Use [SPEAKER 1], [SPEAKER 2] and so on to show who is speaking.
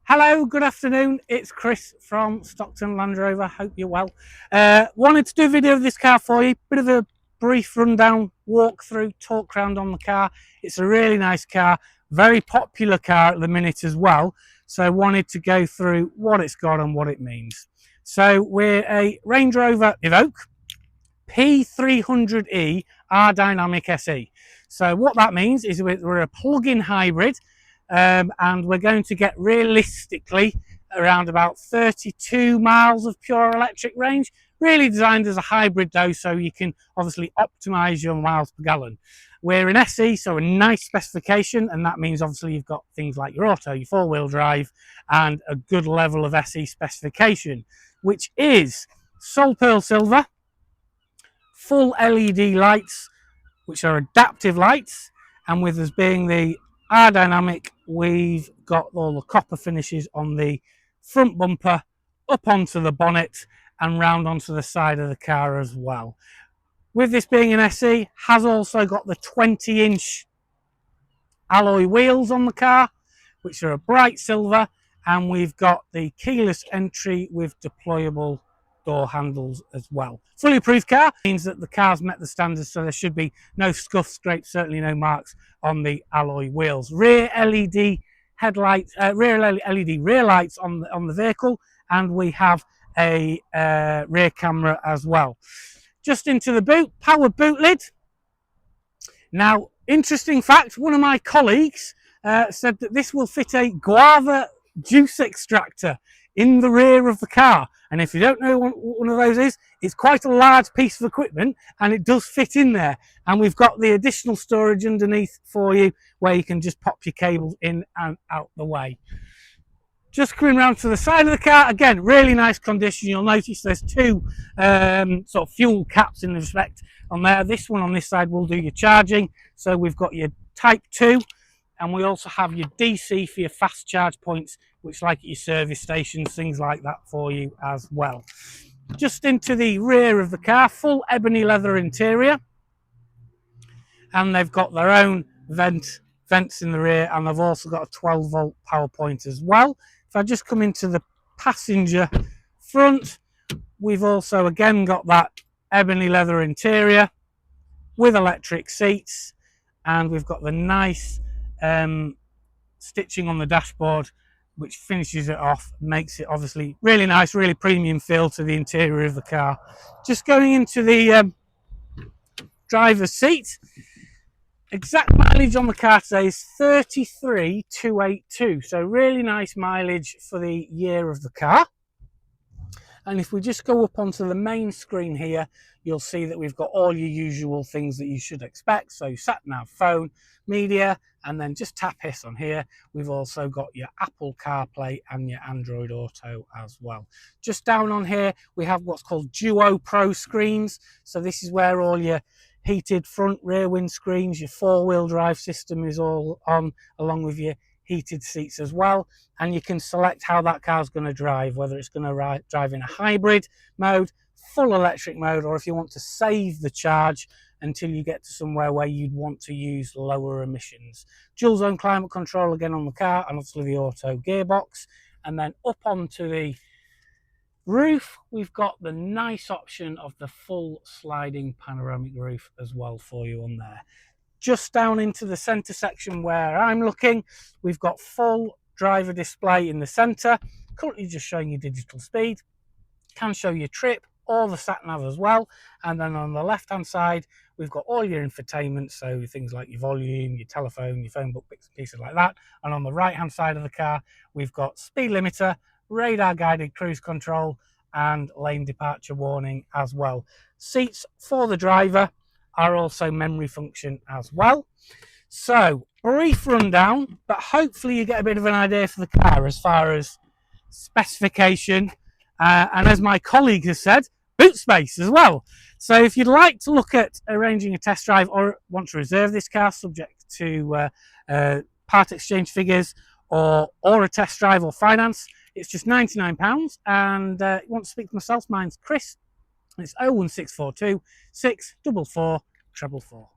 [SPEAKER 1] Hello, good afternoon. It's Chris from Stockton Land Rover. Hope you're well. Wanted to do a video of this car for you. Bit of a brief rundown, walk through, talk round on the car. It's a really nice car, very popular car at the minute as well. So I wanted to go through what it's got and what it means. So we're a Range Rover Evoque P300e R-Dynamic SE. So what that means is we're a plug-in hybrid. And we're going to get realistically around about 32 miles of pure electric range, really designed as a hybrid though, so you can obviously optimize your miles per gallon. We're an SE, so a nice specification, and that means obviously you've got things like your auto, your four-wheel drive, and a good level of SE specification, which is Seoul Pearl Silver, full LED lights, which are adaptive lights, and with us being the R-Dynamic, we've got all the copper finishes on the front bumper, up onto the bonnet and round onto the side of the car as well. With this being an SE, has also got the 20-inch alloy wheels on the car, which are a bright silver, and we've got the keyless entry with deployable door handles as well. Fully approved car means that the car's met the standards, so there should be no scuffs, scrapes, certainly no marks on the alloy wheels. Rear LED headlights, rear LED rear lights on the vehicle, and we have a rear camera as well. Just into the boot, power boot lid. Now, interesting fact, one of my colleagues said that this will fit a guava juice extractor in the rear of the car, and if you don't know what one of those is, it's quite a large piece of equipment and it does fit in there, and we've got the additional storage underneath for you where you can just pop your cables in and out the way. Just coming round to the side of the car, again, really nice condition. You'll notice there's two sort of fuel caps in respect on there. This one on this side will do your charging, so we've got your Type 2, and we also have your DC for your fast charge points, which like at your service stations, things like that for you as well. Just into the rear of the car, full ebony leather interior, and they've got their own vents in the rear, and they've also got a 12-volt power point as well. If I just come into the passenger front, we've also again got that ebony leather interior with electric seats, and we've got the nice stitching on the dashboard, which finishes it off, makes it obviously really nice, really premium feel to the interior of the car. Just going into the driver's seat, exact mileage on the car today is 33,282, so really nice mileage for the year of the car. And if we just go up onto the main screen here, you'll see that we've got all your usual things that you should expect. So sat nav, phone, media, and then just tap hiss on here. We've also got your Apple CarPlay and your Android Auto as well. Just down on here, we have what's called Duo Pro screens. So this is where all your heated front rear windscreens, your four-wheel drive system is all on, along with your heated seats as well, and you can select how that car's going to drive, whether it's going to drive in a hybrid mode, full electric mode, or if you want to save the charge until you get to somewhere where you'd want to use lower emissions. Dual zone climate control again on the car, and obviously the auto gearbox. And then up onto the roof, we've got the nice option of the full sliding panoramic roof as well for you on there. Just down into the center section where I'm looking, we've got full driver display in the center, currently just showing you digital speed, can show you trip or the sat nav as well. And then on the left hand side, we've got all your infotainment, so things like your volume, your telephone, your phone book, bits and pieces like that. And on the right hand side of the car, we've got speed limiter, radar guided cruise control, and lane departure warning as well. Seats for the driver are also memory function as well. So brief rundown, but hopefully you get a bit of an idea for the car as far as specification, and as my colleague has said, boot space as well. So if you'd like to look at arranging a test drive or want to reserve this car subject to part exchange figures or a test drive or finance, it's just £99. And you want to speak to myself, mine's Chris. It's 01642 644 444.